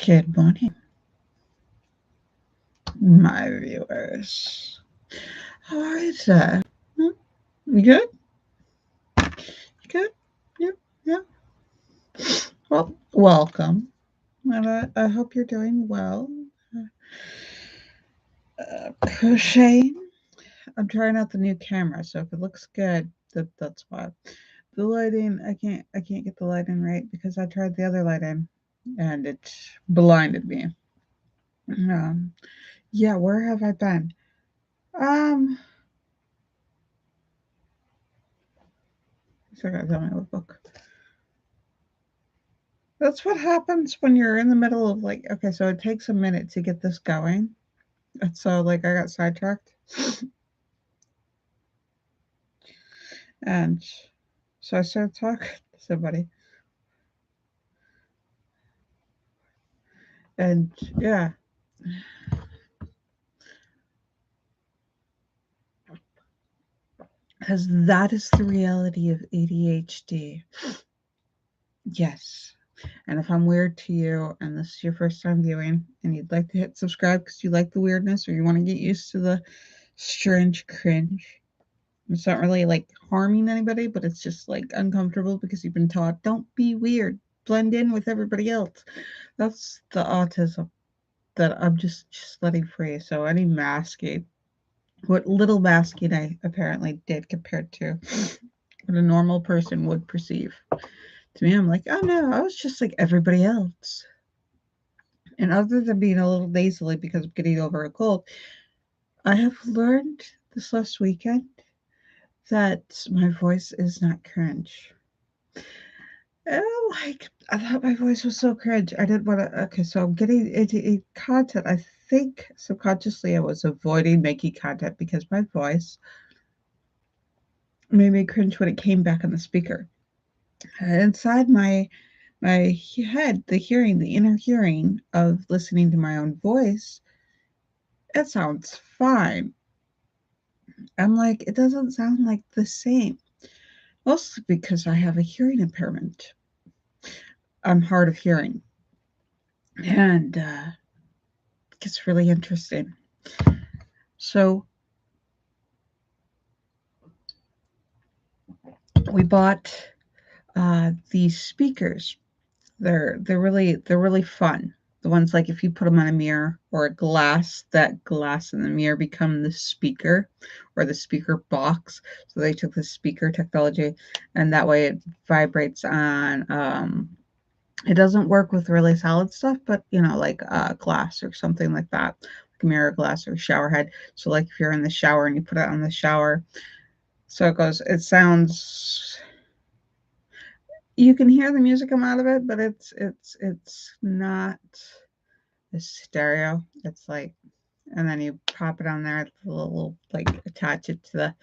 Good morning, my viewers. How are you today? You good? You good? Yep, yeah. Well, welcome. And I hope you're doing well. Crocheting. I'm trying out the new camera, so if it looks good, that's why. The lighting, I can't get the lighting right because I tried the other lighting, and it blinded me. Um, yeah, where have I been? Um, so I gotta tell me what book. That's what happens when you're in the middle of like, okay, so it takes a minute to get this going. And so like I got sidetracked and so I started talking to somebody and yeah, because that is the reality of ADHD. Yes. And if I'm weird to you and this is your first time viewing and you'd like to hit subscribe because you like the weirdness or you want to get used to the strange cringe, it's not really like harming anybody, but it's just like uncomfortable because you've been taught don't be weird, blend in with everybody else. That's the autism that I'm just letting free. So any masking, what little masking I apparently did compared to what a normal person would perceive. To me, I'm like, oh no, I was just like everybody else. And other than being a little nasally because I'm getting over a cold, I have learned this last weekend that my voice is not cringe. Oh, like I thought my voice was so cringe. I didn't want to. Okay, so I'm getting into content. I think subconsciously I was avoiding making content because my voice made me cringe when it came back on the speaker. Inside my head, the inner hearing of listening to my own voice, it sounds fine. I'm like, it doesn't sound like the same. Mostly because I have a hearing impairment. I'm hard of hearing, and it gets really interesting. So we bought these speakers. They're really fun. The ones like if you put them on a mirror or a glass, that glass in the mirror become the speaker or the speaker box. So they took the speaker technology, and that way it vibrates on. It doesn't work with really solid stuff, but like glass or something like that, like mirror glass or shower head. So like if you're in the shower and you put it on the shower, so it goes. It sounds you can hear the music come out of it, but it's not a stereo. It's like, and then you pop it on there, the little like attach it to the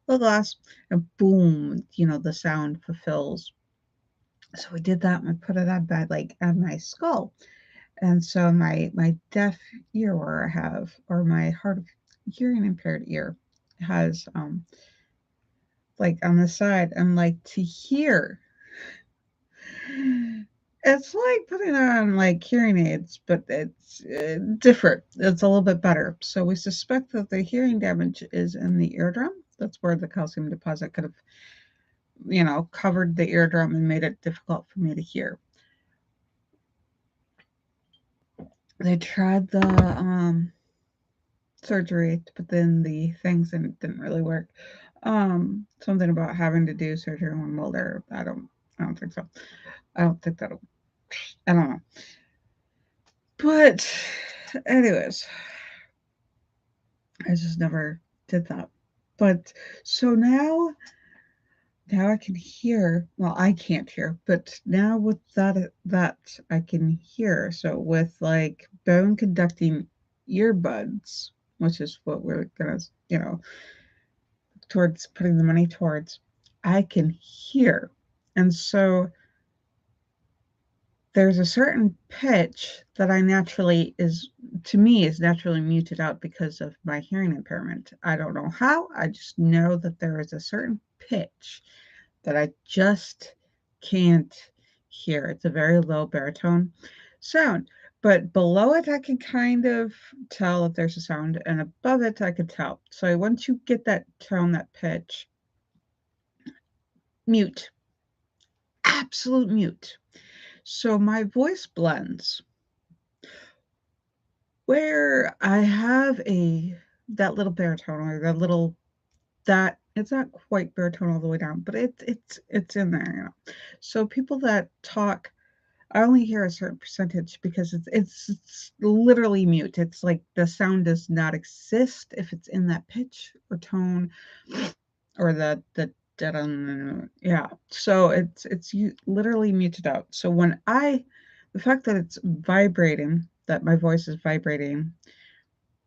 little glass, and boom, the sound fulfills. So we did that and we put it on bed like on my skull, and so my deaf ear where I have, or my hard of hearing impaired ear has like on the side, I'm like to hear. It's like putting on like hearing aids, but it's different. It's a little bit better. So we suspect that the hearing damage is in the eardrum. That's where the calcium deposit could have, covered the eardrum and made it difficult for me to hear. They tried the surgery to put in the things and it didn't really work. Something about having to do surgery when I'm older. I don't think so. I don't think that'll. I don't know. But, anyways, I just never did that. But so now I can hear. Well, I can't hear, but now with that I can hear. So with like bone conducting earbuds, which is what we're gonna, towards putting the money towards, I can hear. And so there's a certain pitch that I naturally is naturally muted out because of my hearing impairment. I don't know how. I just know that there is a certain pitch that I just can't hear. It's a very low baritone sound. but below it, I can kind of tell if there's a sound, and above it, I could tell. So once you get that tone, that pitch, mute, absolute mute. So my voice blends where I have a that little baritone or that little that it's not quite baritone all the way down, but it's in there, you know. So people that talk, I only hear a certain percentage because it's literally mute. It's like the sound does not exist if it's in that pitch or tone or the yeah. So it's literally muted out. So when the fact that it's vibrating, that my voice is vibrating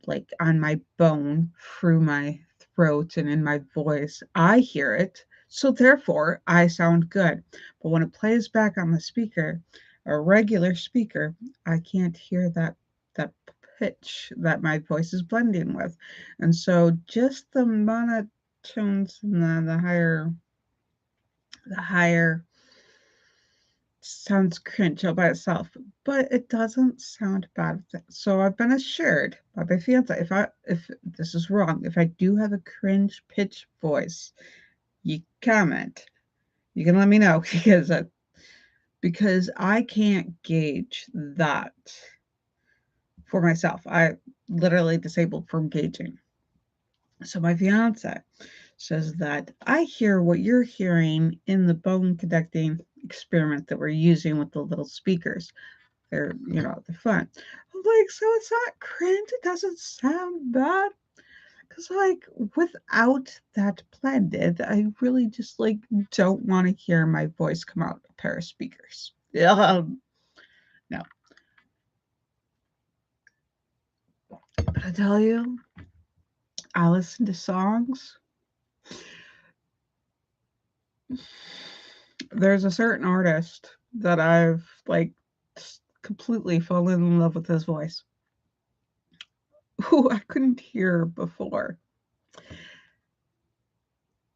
like on my bone through my throat and in my voice, I hear it. So therefore, I sound good. But when it plays back on the speaker, a regular speaker, I can't hear that pitch that my voice is blending with. And so just the monotones and the higher sounds cringe all by itself, but it doesn't sound bad. So I've been assured by my fiance, if this is wrong, if I do have a cringe pitch voice, you comment. You can let me know because I can't gauge that for myself. I literally disabled from gauging. So my fiance says that I hear what you're hearing in the bone conducting experiment that we're using with the little speakers. They're fun. I'm like, so it's not cringe. It doesn't sound bad. Cause like without that blended, I really just like don't want to hear my voice come out a pair of speakers. No. But I tell you, I listen to songs. There's a certain artist that I've like completely fallen in love with his voice, who I couldn't hear before.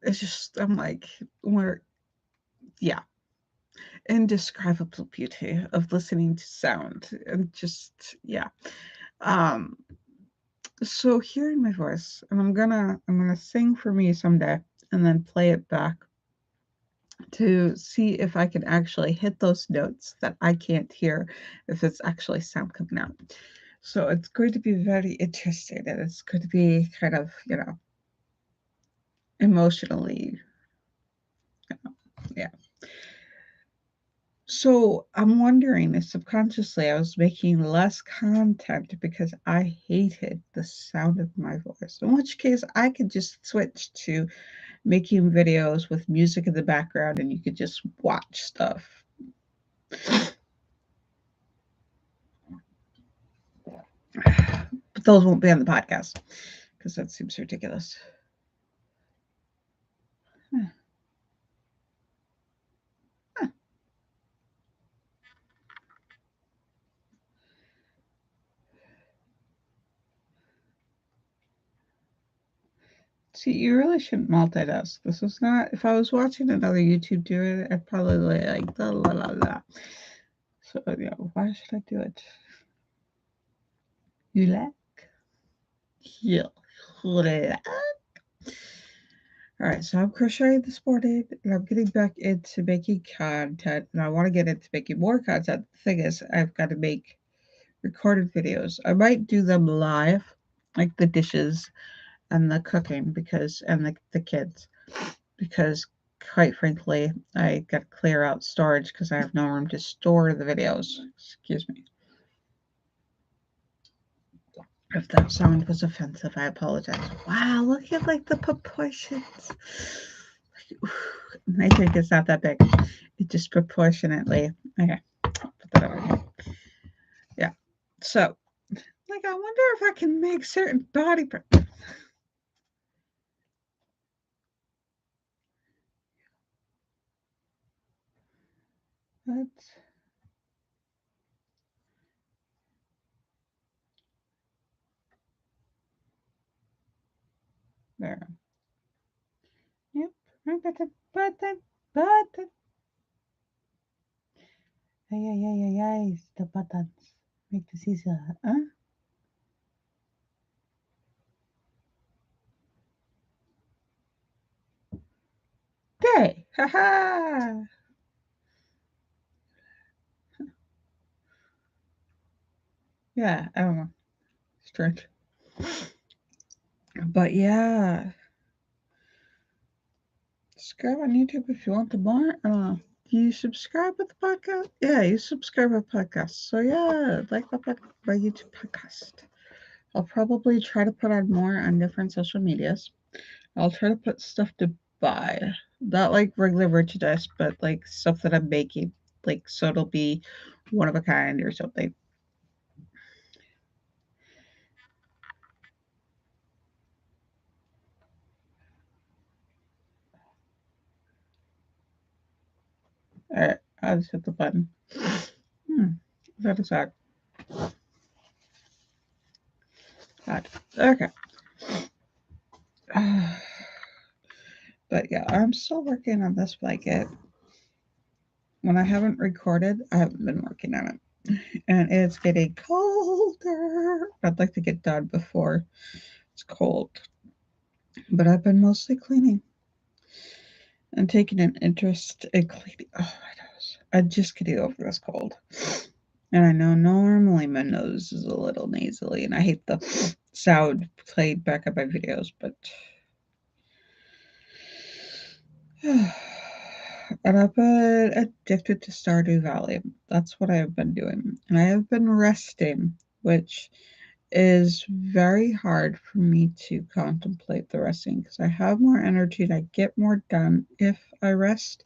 It's just I'm like, where yeah, indescribable beauty of listening to sound and just yeah. Um so hearing my voice, and I'm gonna sing for me someday and then play it back to see if I can actually hit those notes that I can't hear, if it's actually sound coming out. So it's going to be very interesting, and it's going to be kind of, emotionally, yeah. So I'm wondering if subconsciously I was making less content because I hated the sound of my voice. In which case I could just switch to making videos with music in the background and you could just watch stuff. But those won't be on the podcast because that seems ridiculous. Huh. Huh. See, you really shouldn't multitask. This is not, if I was watching another YouTube do it, I'd probably like, la la la la. So, yeah, why should I do it? You like? Yeah. All right, so I'm crocheting this morning and I'm getting back into making content and I want to get into making more content. The thing is, I've got to make recorded videos. I might do them live, like the dishes and the cooking and the kids, because quite frankly, I got to clear out storage because I have no room to store the videos. Excuse me. If that sound was offensive, I apologize. Wow, look at like the proportions. I think it's not that big. It just proportionately. Okay, I'll put that over here. Yeah. So, like, I wonder if I can make certain body parts. That's there. Yep. Button. Ay, ay, ay, ay, ay, the buttons. Make this easier. Day. Ha ha. Yeah, I don't know. Strange. But yeah. Subscribe on YouTube if you want the more. Do you subscribe with the podcast? Yeah, you subscribe with podcasts. So yeah, like my YouTube podcast. I'll probably try to put on more on different social medias. I'll try to put stuff to buy. Not like regular merchandise, but like stuff that I'm making. Like so it'll be one of a kind or something. Alright, I'll just hit the button. That is odd. Odd. Okay. But yeah, I'm still working on this blanket. When I haven't recorded, I haven't been working on it. And it's getting colder. I'd like to get done before it's cold. But I've been mostly cleaning and taking an interest in cleaning. Oh, my nose. I'm just getting over this cold. And I know normally my nose is a little nasally, and I hate the sound played back on my videos, but. And I've been addicted to Stardew Valley. That's what I have been doing. And I have been resting, which is very hard for me to contemplate the resting because I have more energy and I get more done if I rest.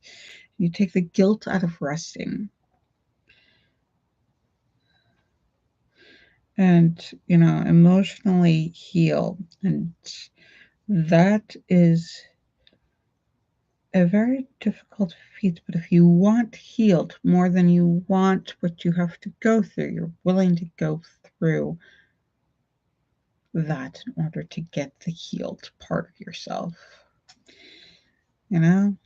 You take the guilt out of resting. And, emotionally heal. And that is a very difficult feat, but if you want healed more than you want what you have to go through, you're willing to go through that in order to get the healed part of yourself. And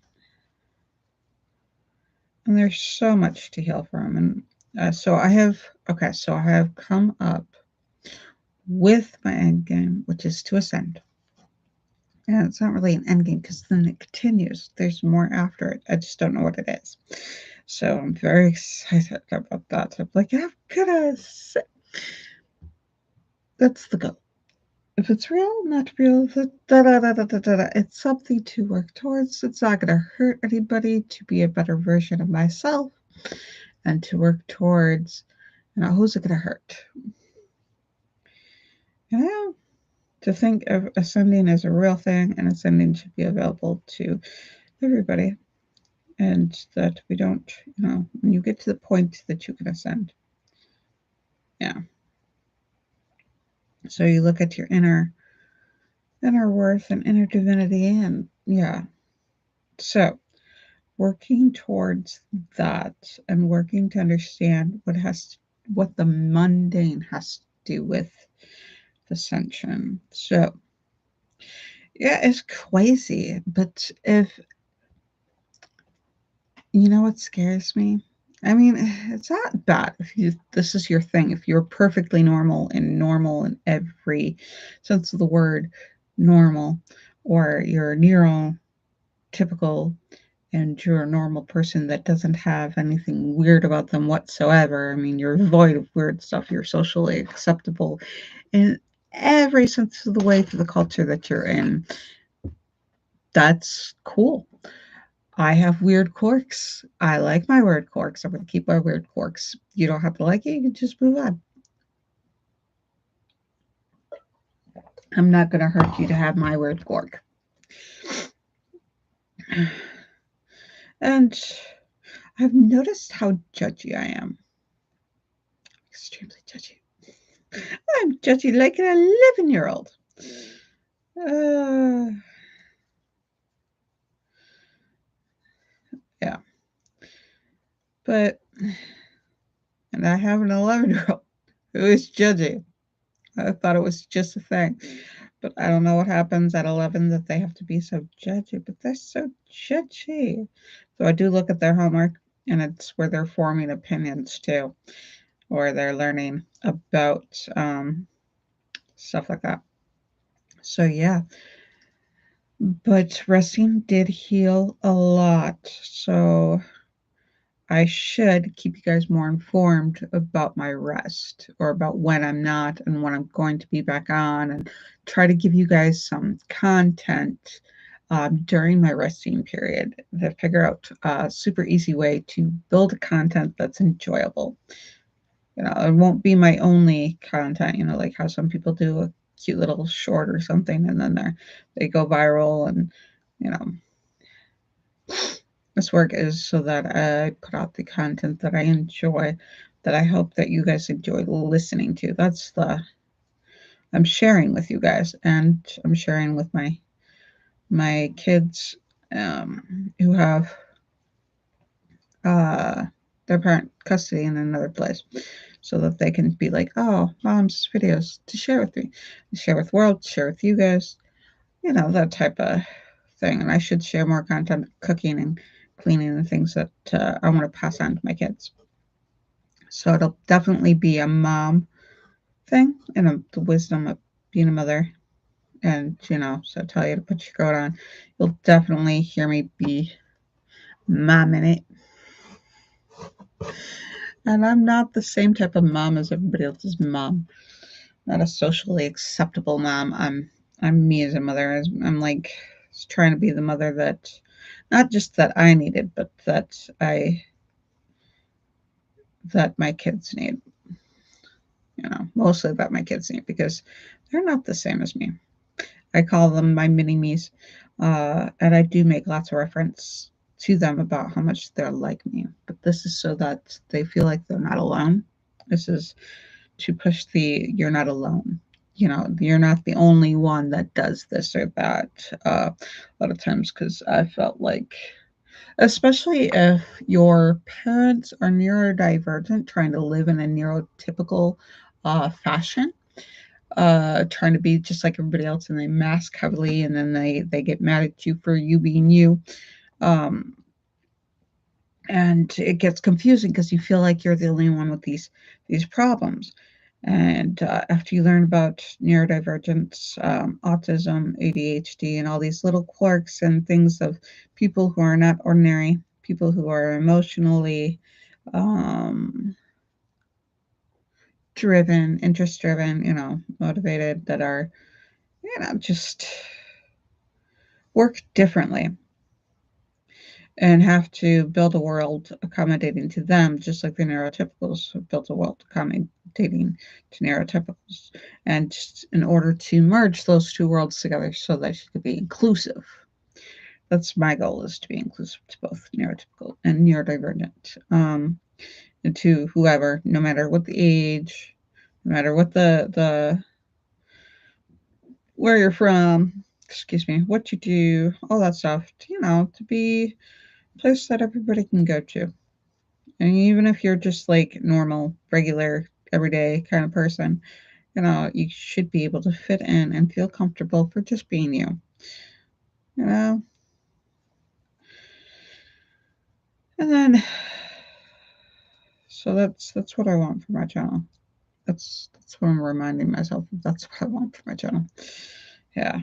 there's so much to heal from. And so I have come up with my end game, which is to ascend. And it's not really an end game because then it continues. There's more after it. I just don't know what it is. So I'm very excited about that. I'm like, I'm gonna say that's the goal. If it's real, not real, it's something to work towards. It's not gonna hurt anybody to be a better version of myself and to work towards, who's it gonna hurt? To think of ascending as a real thing and ascending should be available to everybody. And that we don't, when you get to the point that you can ascend. Yeah. So you look at your inner worth and inner divinity, and yeah. So working towards that and working to understand what the mundane has to do with ascension. So yeah, it's crazy, but if what scares me, I mean, it's not bad if this is your thing. If you're perfectly normal in every sense of the word normal, or you're neurotypical and you're a normal person that doesn't have anything weird about them whatsoever. I mean, you're void of weird stuff. You're socially acceptable in every sense of the way to the culture that you're in. That's cool. I have weird quirks. I like my weird quirks. I'm going to keep my weird quirks. You don't have to like it. You can just move on. I'm not going to hurt you to have my weird quirk. And I've noticed how judgy I am. Extremely judgy. I'm judgy like an 11-year-old. Yeah. And I have an 11-year-old who is judgy. I thought it was just a thing. But I don't know what happens at 11 that they have to be so judgy, but they're so judgy. So I do look at their homework, and it's where they're forming opinions too. or they're learning about stuff like that. So yeah, but resting did heal a lot. So I should keep you guys more informed about my rest or about when I'm not and when I'm going to be back on, and try to give you guys some content during my resting period to figure out a super easy way to build content that's enjoyable. It won't be my only content, like how some people do a cute little short or something and then they go viral, and you know, this work is so that I put out the content that I enjoy, that I hope that you guys enjoy listening to. I'm sharing with you guys, and I'm sharing with my kids who have uh, their parent custody in another place, so that they can be like, oh, mom's videos to share with me, share with the world, share with you guys, that type of thing. And I should share more content, cooking and cleaning and things that I want to pass on to my kids. So it'll definitely be a mom thing, and the wisdom of being a mother. And, so I tell you to put your coat on. You'll definitely hear me be mom in it. And I'm not the same type of mom as everybody else's mom. Not a socially acceptable mom. I'm me as a mother. I'm like trying to be the mother that, not just that I needed, but that my kids need. Mostly that my kids need, because they're not the same as me. I call them my mini me's, and I do make lots of reference to them about how much they're like me. But this is so that they feel like they're not alone. This is to push the "you're not alone." You're not the only one that does this or that. A lot of times, because I felt like, especially if your parents are neurodivergent, trying to live in a neurotypical fashion, trying to be just like everybody else, and they mask heavily, and then they get mad at you for you being you. Um, and it gets confusing because you feel like you're the only one with these problems. And after you learn about neurodivergence, autism, ADHD, and all these little quirks and things of people who are not ordinary, people who are emotionally um, driven, interest driven, motivated, that are, just work differently and have to build a world accommodating to them, just like the neurotypicals have built a world accommodating to neurotypicals. And just in order to merge those two worlds together so that it could be inclusive. That's my goal, is to be inclusive to both neurotypical and neurodivergent, and to whoever, no matter what the age, no matter what the where you're from, excuse me, what you do, all that stuff, to be a place that everybody can go to. And even if you're just like normal, regular, everyday kind of person, you should be able to fit in and feel comfortable for just being you. You know? And then, so that's what I want for my channel. That's what I'm reminding myself of. That's what I want for my channel. Yeah.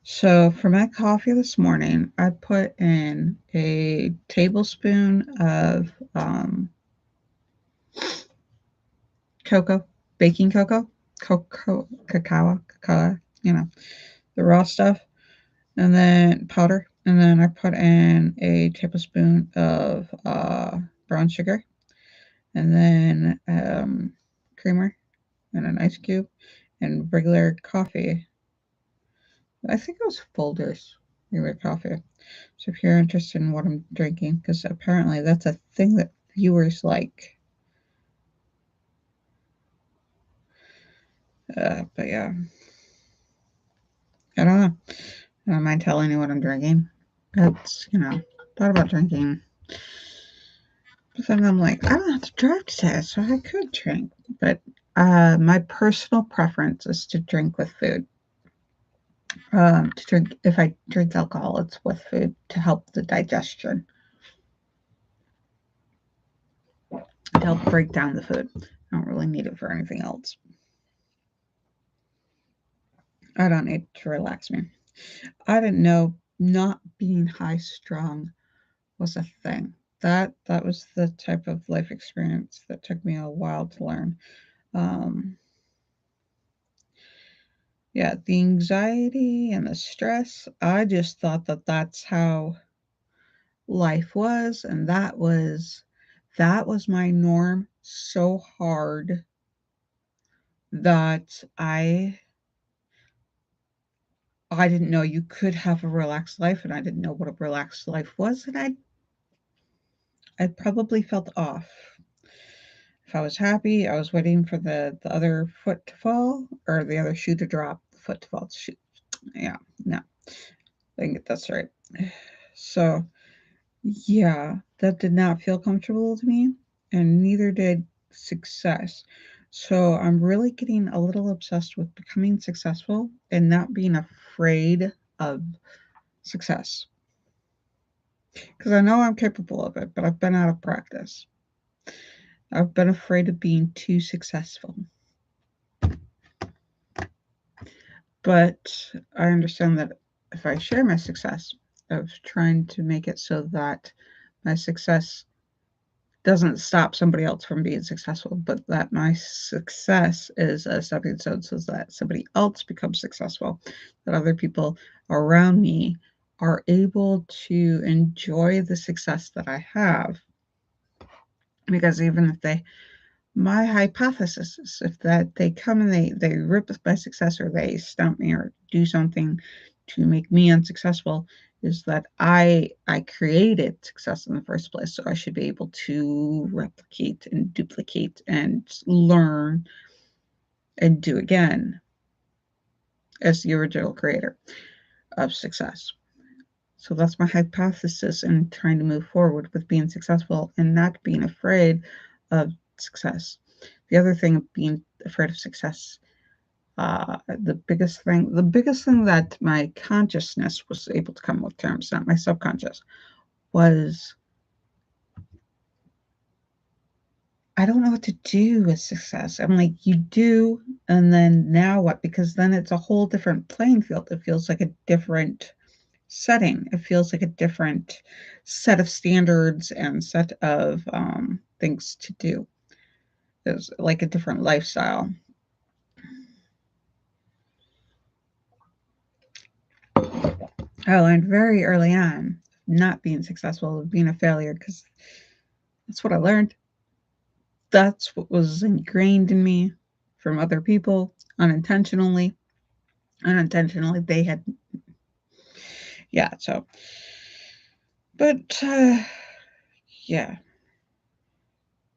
So for my coffee this morning, I put in a tablespoon of cocoa, baking cacao, the raw stuff, and then powder. And then I put in a tablespoon of brown sugar, and then creamer, and an ice cube, and regular coffee. I think it was Folgers regular coffee. So if you're interested in what I'm drinking, because apparently that's a thing that viewers like. But yeah, I don't know. I don't mind telling you what I'm drinking. It's, thought about drinking. But then I'm like, I don't have to drive today, so I could drink. But my personal preference is to drink with food. If I drink alcohol, it's with food to help the digestion. It helped break down the food. I don't really need it for anything else. I don't need it to relax me. I didn't know not being high strung was a thing. That was the type of life experience that took me a while to learn. Um, yeah, the anxiety and the stress. I just thought that that's how life was, and that was my norm so hard that I didn't know you could have a relaxed life, and I didn't know what a relaxed life was, and I probably felt off. If I was happy, I was waiting for the other foot to fall or the other shoe to drop, the foot to fall. Shoe. Yeah, no, I think that's right. So, yeah, that did not feel comfortable to me, and neither did success. So, I'm really getting a little obsessed with becoming successful and not being afraid of success. Because I know I'm capable of it, but I've been out of practice. I've been afraid of being too successful. But I understand that if I share my success, of trying to make it so that my success doesn't stop somebody else from being successful, but that my success is a stepping stone so that somebody else becomes successful, that other people around me are able to enjoy the success that I have. Because even if they my hypothesis is if that they come and they rip my success or they stump me or do something to make me unsuccessful, is that I created success in the first place, so I should be able to replicate and duplicate and learn and do again as the original creator of success. So that's my hypothesis in trying to move forward with being successful and not being afraid of success. The other thing of being afraid of success, the biggest thing that my consciousness was able to come with terms, not my subconscious, was I don't know what to do with success. I'm like, you do, and then now what? Because then it's a whole different playing field. It feels like a different setting. It feels like a different set of standards and set of things to do. It's like a different lifestyle. I learned very early on not being successful, being a failure, because that's what I learned. That's what was ingrained in me from other people unintentionally. Unintentionally, they had, yeah. So, but yeah.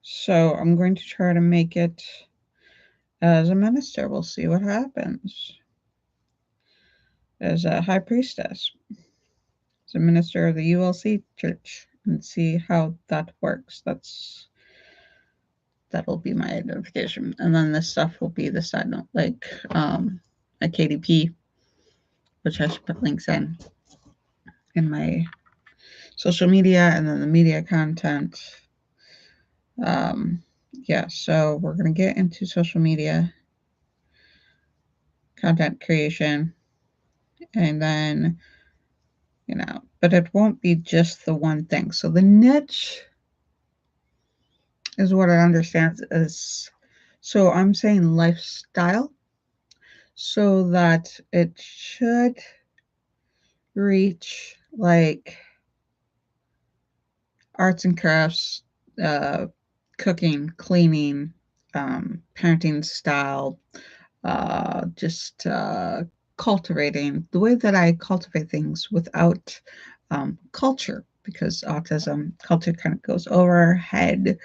So I'm going to try to make it as a minister. We'll see what happens. As a high priestess, as a minister of the ULC church, and see how that works. That'll be my identification, and then this stuff will be the side note, like a KDP, which I should put links in my social media, and then the media content. Um, yeah, so we're gonna get into social media content creation, and then but it won't be just the one thing. So the niche is what I understand is, so I'm saying lifestyle, so that it should reach like arts and crafts, uh, cooking, cleaning, parenting style, just cultivating the way that I cultivate things without culture, because autism culture kind of goes over our head,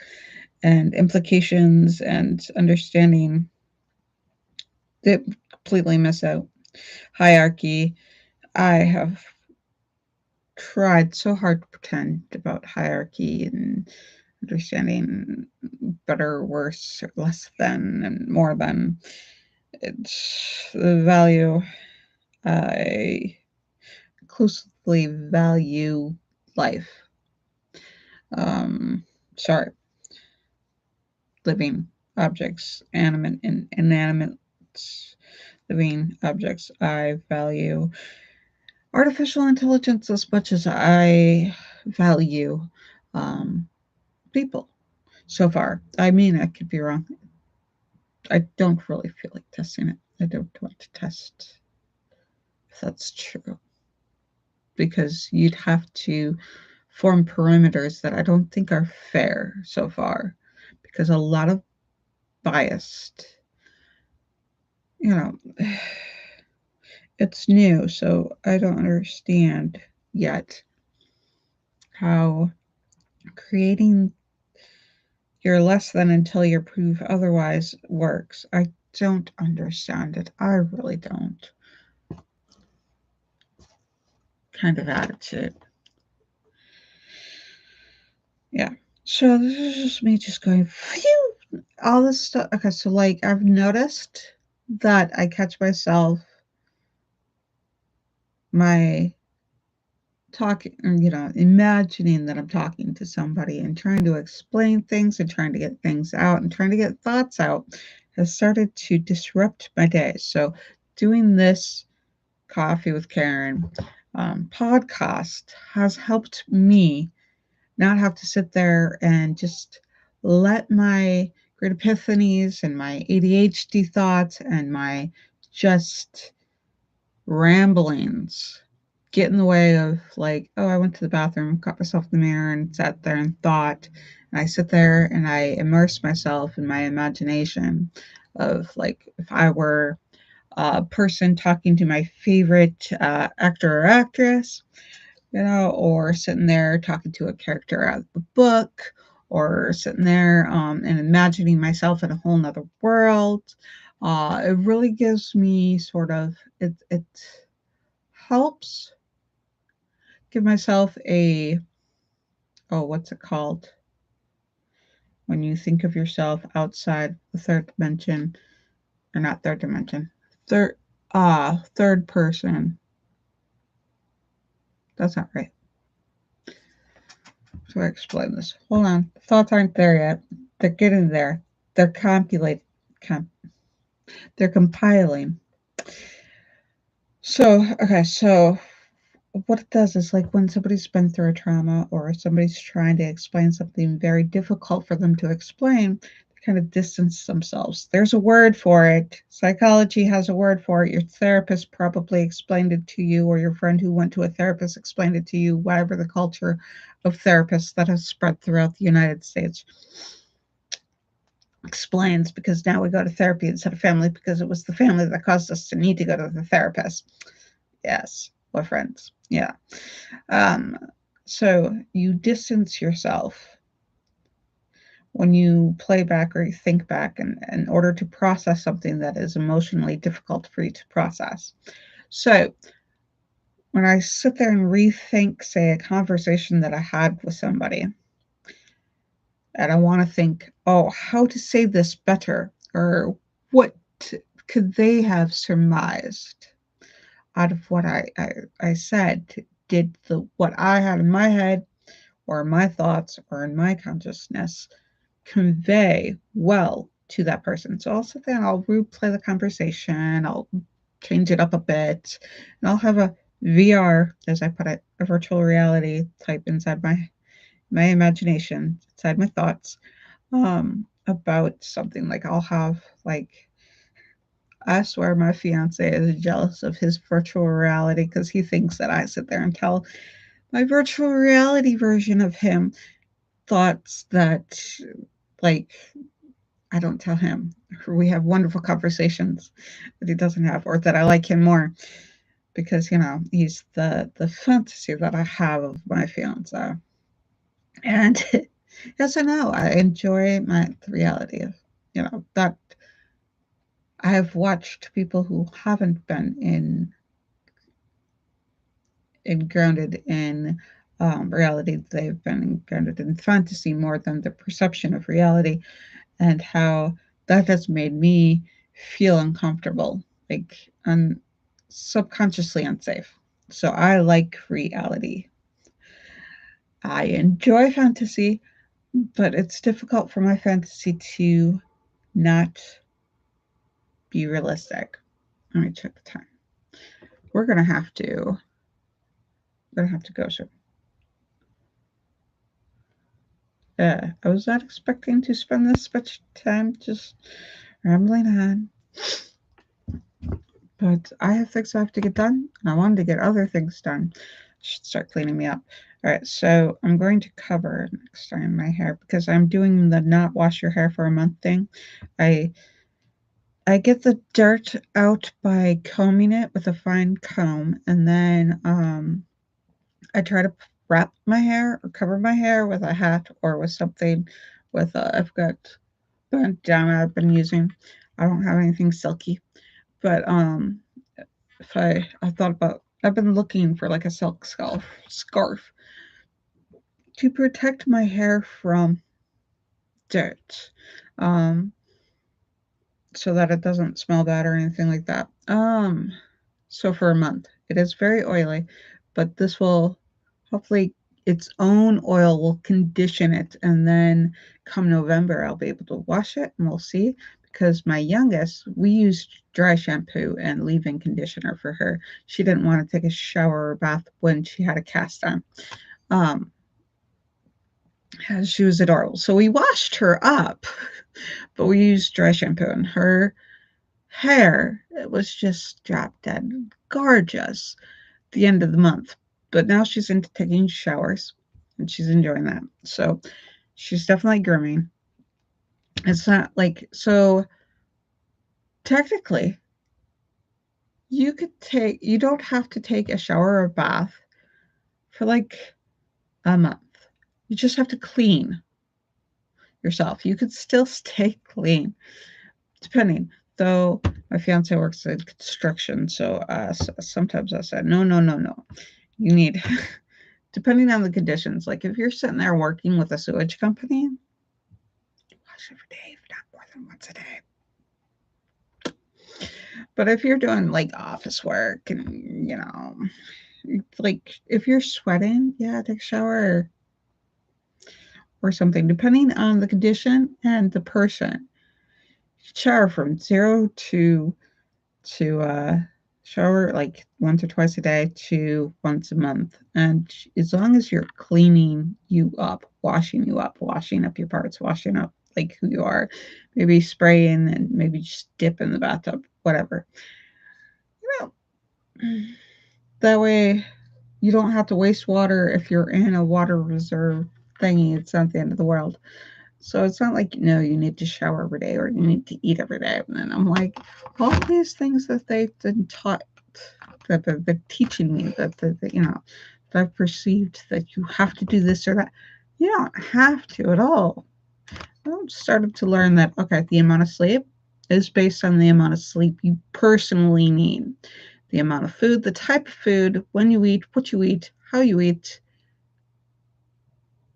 and implications and understanding that completely miss out hierarchy. I have tried so hard to pretend about hierarchy and understanding better, worse, less than, and more than. It's the value. I exclusively value life. Um, sorry. living objects, animate and inanimate living objects. I value artificial intelligence as much as I value um, people so far. I mean, I could be wrong. I don't really feel like testing it. I don't want to test if that's true because you'd have to form perimeters that I don't think are fair so far because a lot of biased, you know, it's new, so I don't understand yet how creating your less than until you prove otherwise works. I don't understand it. I really don't. Kind of attitude. Yeah. So this is just me just going, phew, all this stuff. Okay, so like I've noticed that I catch myself my talking, imagining that I'm talking to somebody and trying to explain things and trying to get things out and trying to get thoughts out has started to disrupt my day. So doing this Coffee with Caren podcast has helped me not have to sit there and just let my great epiphanies and my ADHD thoughts and my just ramblings get in the way of like, oh, I went to the bathroom, caught myself in the mirror and sat there and thought. And I sit there and I immerse myself in my imagination of like if I were a person talking to my favorite actor or actress, or sitting there talking to a character out of the book, or sitting there and imagining myself in a whole nother world. It really gives me sort of, it helps give myself what's it called? When you think of yourself outside the third dimension, or not third dimension, third person. That's not right. So I explain this. Hold on. The thoughts aren't there yet. They're getting there. They're they're compiling. So, okay, so what it does is like when somebody's been through a trauma or somebody's trying to explain something very difficult for them to explain, they kind of distance themselves. There's a word for it. Psychology has a word for it. Your therapist probably explained it to you, or your friend who went to a therapist explained it to you, whatever the culture of therapists that has spread throughout the United States explains, because now we go to therapy instead of family because it was the family that caused us to need to go to the therapist. Yes, we're friends. Yeah. So you distance yourself when you play back or you think back in order to process something that is emotionally difficult for you to process. So when I sit there and rethink, say, a conversation that I had with somebody, and I want to think, oh, how to say this better, or what could they have surmised out of what I said? Did what I had in my head or my thoughts or in my consciousness convey well to that person? So I'll sit there and I'll replay the conversation, I'll change it up a bit, and I'll have a VR, as I put it, a virtual reality type inside my imagination, inside my thoughts, about something. Like I'll have like, I swear my fiance is jealous of his virtual reality because he thinks that I sit there and tell my virtual reality version of him thoughts that, like, I don't tell him. We have wonderful conversations that he doesn't have, or that I like him more because he's the fantasy that I have of my fiance. And yes, I know I enjoy the reality of that. I have watched people who haven't been in grounded in reality. They've been grounded in fantasy more than the perception of reality, and how that has made me feel uncomfortable, like subconsciously unsafe. So I like reality. I enjoy fantasy, but it's difficult for my fantasy to not be realistic. Let me check the time. We're gonna have to go soon. I was not expecting to spend this much time just rambling on, but I have things I have to get done, and I wanted to get other things done. I should start cleaning me up. All right, so I'm going to cover next time my hair because I'm doing the not wash your hair for a month thing. I I get the dirt out by combing it with a fine comb, and then I try to wrap my hair or cover my hair with a hat or with something with I've got bandana I've been using. I don't have anything silky, but if I thought about I've been looking for like a silk scarf to protect my hair from dirt. Um, so that it doesn't smell bad or anything like that. So for a month. It is very oily, but this will hopefully its own oil will condition it, and then come November I'll be able to wash it and we'll see. Because my youngest, we used dry shampoo and leave-in conditioner for her. She didn't want to take a shower or bath when she had a cast on. Um, she was adorable. So we washed her up, but we used dry shampoo, and her hair, it was just drop dead gorgeous the end of the month. But now she's into taking showers and she's enjoying that. So she's definitely grooming. It's not like, so technically, you don't have to take a shower or bath for like a month. You just have to clean yourself. You could still stay clean, depending. Though my fiance works in construction, so sometimes I said, no, no, no, no. You need, depending on the conditions, like if you're sitting there working with a sewage company, wash every day, if not more than once a day. But if you're doing like office work and, like if you're sweating, yeah, take a shower or something, depending on the condition and the person. Shower from 0 to shower like once or twice a day to once a month. And as long as you're cleaning you up, washing up your parts, washing up like who you are, maybe spraying and maybe just dip in the bathtub, whatever. You know, that way you don't have to waste water if you're in a water reserve thingy. It's not the end of the world. So it's not like, you need to shower every day or you need to eat every day. And then I'm like, all these things that they've been taught, that they're teaching me, that I've perceived that you have to do this or that. You don't have to at all. I started to learn that, okay, the amount of sleep is based on the amount of sleep you personally need. The amount of food, the type of food, when you eat, what you eat, how you eat,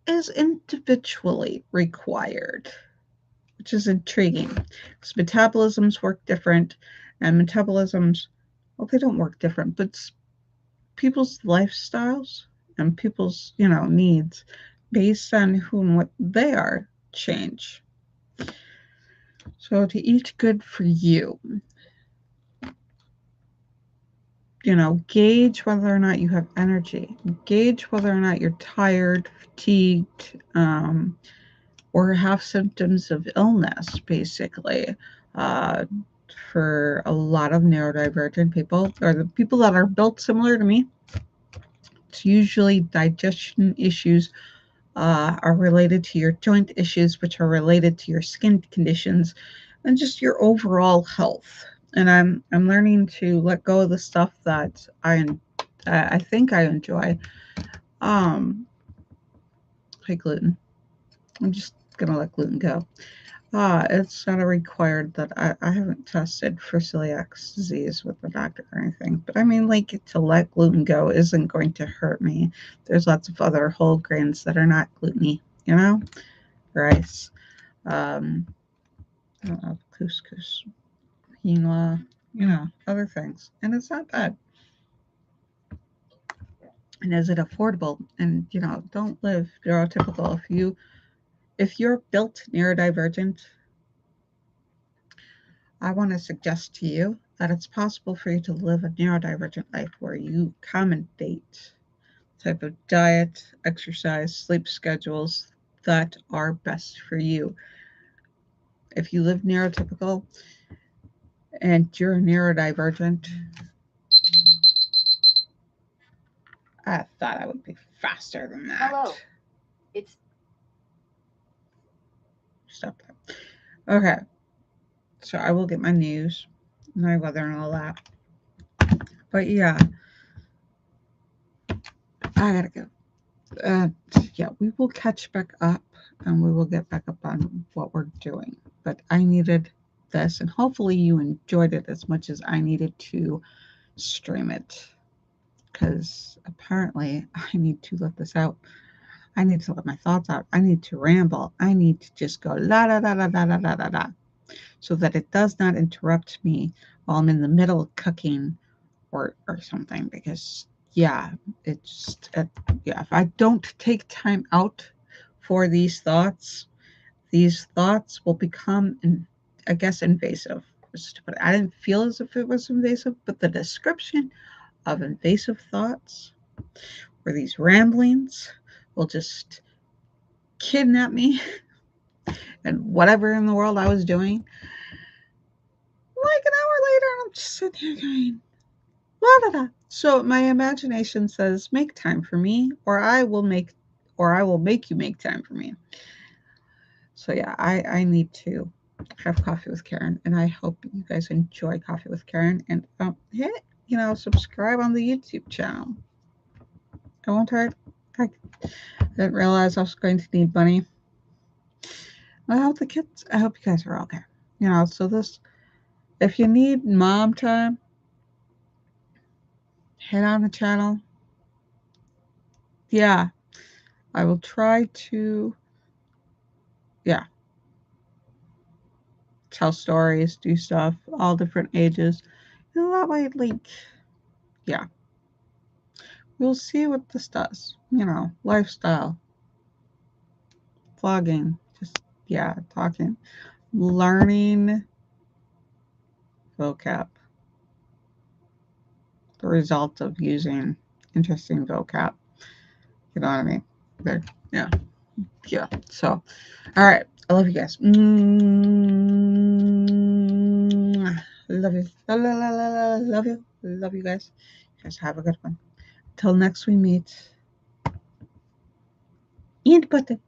is individually required, which is intriguing because metabolisms work different, and metabolisms, well, they don't work different, but people's lifestyles and people's, needs based on who and what they are change. So to eat good for you, gauge whether or not you have energy, gauge whether or not you're tired, fatigued, or have symptoms of illness, basically. Uh, for a lot of neurodivergent people, or the people that are built similar to me, it's usually digestion issues are related to your joint issues, which are related to your skin conditions, and just your overall health. And I'm learning to let go of the stuff that I think I enjoy, like gluten. I'm just gonna let gluten go. It's not a required that I haven't tested for celiac disease with the doctor or anything. But I mean, like, to let gluten go isn't going to hurt me. There's lots of other whole grains that are not gluteny, rice, um, I don't know, couscous, quinoa, other things. And it's not bad. And is it affordable? And, don't live neurotypical. If you if you're built neurodivergent, I want to suggest to you that it's possible for you to live a neurodivergent life where you accommodate type of diet, exercise, sleep schedules that are best for you. If you live neurotypical and you're neurodivergent, I thought I would be faster than that. Hello. It's Stop that. Okay, so I will get my news, my weather, and all that. But yeah, I gotta go. Uh, yeah, we will catch back up and we will get back up on what we're doing. But I needed this, and hopefully you enjoyed it as much as I needed to stream it. Because apparently I need to let this out. I need to let my thoughts out. I need to ramble. I need to just go la la la la la la la la la, so that it does not interrupt me while I'm in the middle of cooking or something. Because yeah, it's yeah. If I don't take time out for these thoughts will become, I guess, invasive. But I didn't feel as if it was invasive, but the description of invasive thoughts or these ramblings will just kidnap me and whatever in the world I was doing. Like an hour later, and I'm just sitting here going, la da da. So my imagination says, make time for me, or I will make you make time for me. So yeah, I need to have coffee with Caren, and I hope you guys enjoy coffee with Caren. And hit subscribe on the YouTube channel. It won't hurt. I didn't realize I was going to need money. I hope the kids. I hope you guys are okay. So this, if you need mom time, head on the channel. Yeah, I will try to. Yeah, tell stories, do stuff, all different ages. That way, like, yeah, we'll see what this does. Lifestyle, vlogging, just yeah, talking, learning vocab, the result of using interesting vocab. You know what I mean? There, yeah, yeah. So, all right, I love you guys. Love you. Love you. Love you guys. You guys have a good one. Till next we meet. Eat button.